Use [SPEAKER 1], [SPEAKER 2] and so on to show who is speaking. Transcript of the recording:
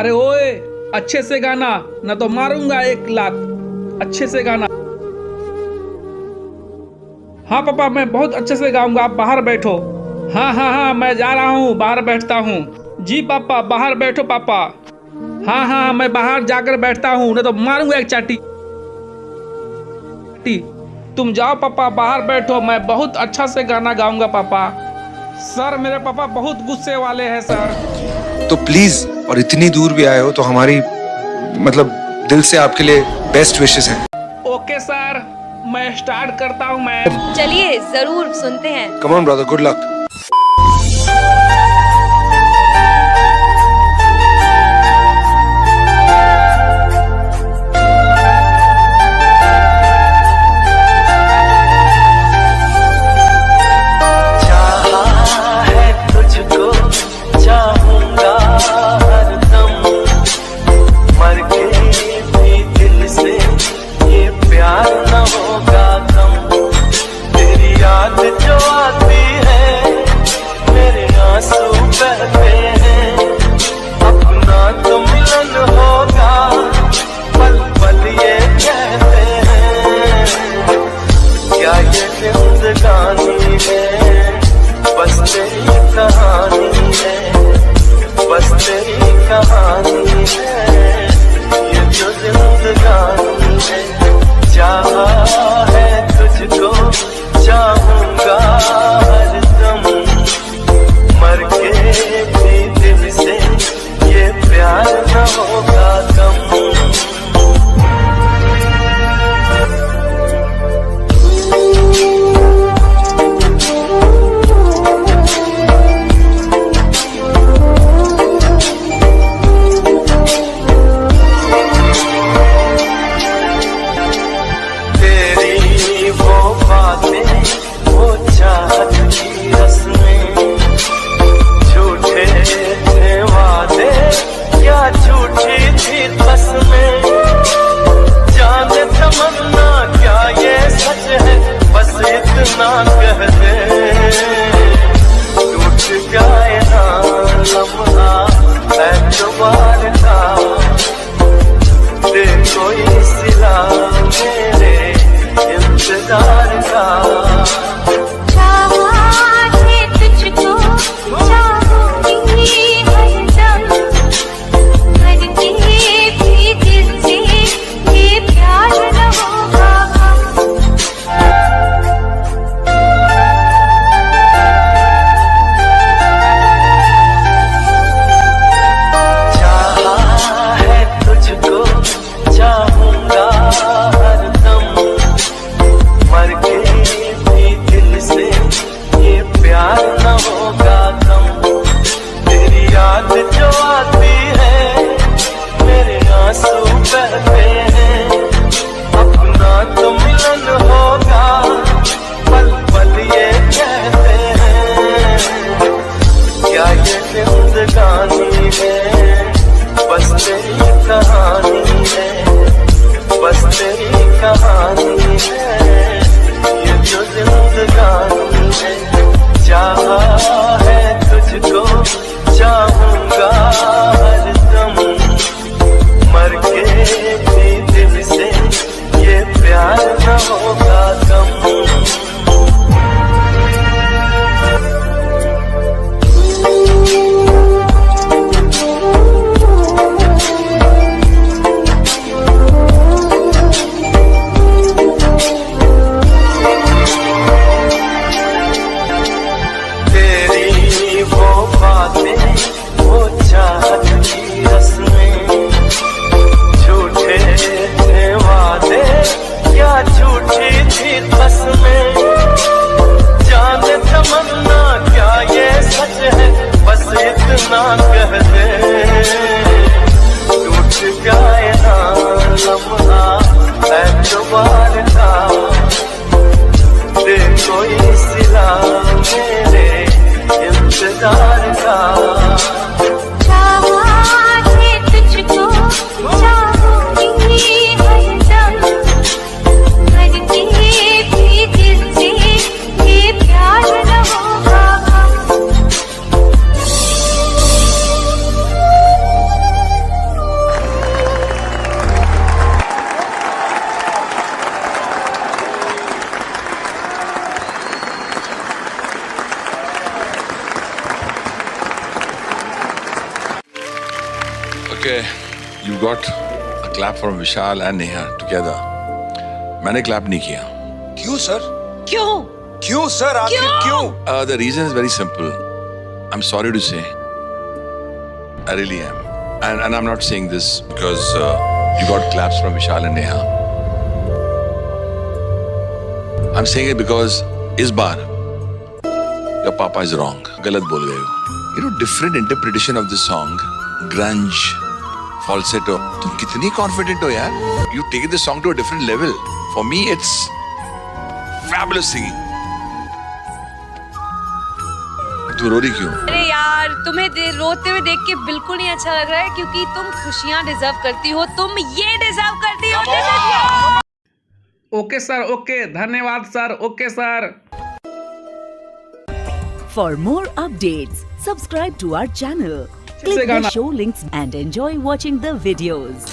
[SPEAKER 1] अरे ओए, अच्छे से गाना, न तो मारूंगा 1 लात। अच्छे से गाना। हाँ पापा, मैं बहुत अच्छे से गाऊंगा, आप बाहर बैठो। हाँ हाँ हाँ, मैं जा रहा हूँ, बाहर बैठता हूँ। जी पापा, बाहर बैठो पापा। हाँ हाँ, मैं बाहर जाकर बैठता हूँ, नहीं तो मारूंगा 1 चाटी। तुम जाओ पापा, बाहर बैठो, मैं बहुत अच्छा से गाना गाऊंगा पापा। सर, मेरे पापा बहुत गुस्से वाले हैं सर।
[SPEAKER 2] तो प्लीज, और इतनी दूर भी आए हो तो हमारी मतलब दिल से आपके लिए बेस्ट विशेस हैं।
[SPEAKER 1] ओके सर, मैं स्टार्ट करता हूँ मैम।
[SPEAKER 3] चलिए जरूर सुनते हैं।
[SPEAKER 2] Come on brother, good luck.
[SPEAKER 4] Okay, you got a clap from Vishal and Neha together. मैंने clap नहीं किया.
[SPEAKER 2] क्यों सर?
[SPEAKER 3] क्यों?
[SPEAKER 2] क्यों सर? आखिर क्यों?
[SPEAKER 4] The reason is very simple. I'm sorry to say. I really am. And I'm not saying this because you got claps from Vishal and Neha. I'm saying it because इस बार your papa is wrong. गलत बोल गए हो. You know, different interpretation of this song. Grunge, falsetto. तुम कितनी confident हो यार? You take this song to a different level. For me, it's fabulous singing. तू रो रही क्यों?
[SPEAKER 3] अरे यार, तुम्हें रोते हुए देख के बिल्कुल नहीं अच्छा लग रहा है क्योंकि तुम खुशियाँ डिजर्व करती हो. तुम ये डिजर्व करती हो.
[SPEAKER 1] ओके सर, ओके, धन्यवाद sir, okay sir.
[SPEAKER 5] For more updates, subscribe to our channel, click the show links and enjoy watching the videos.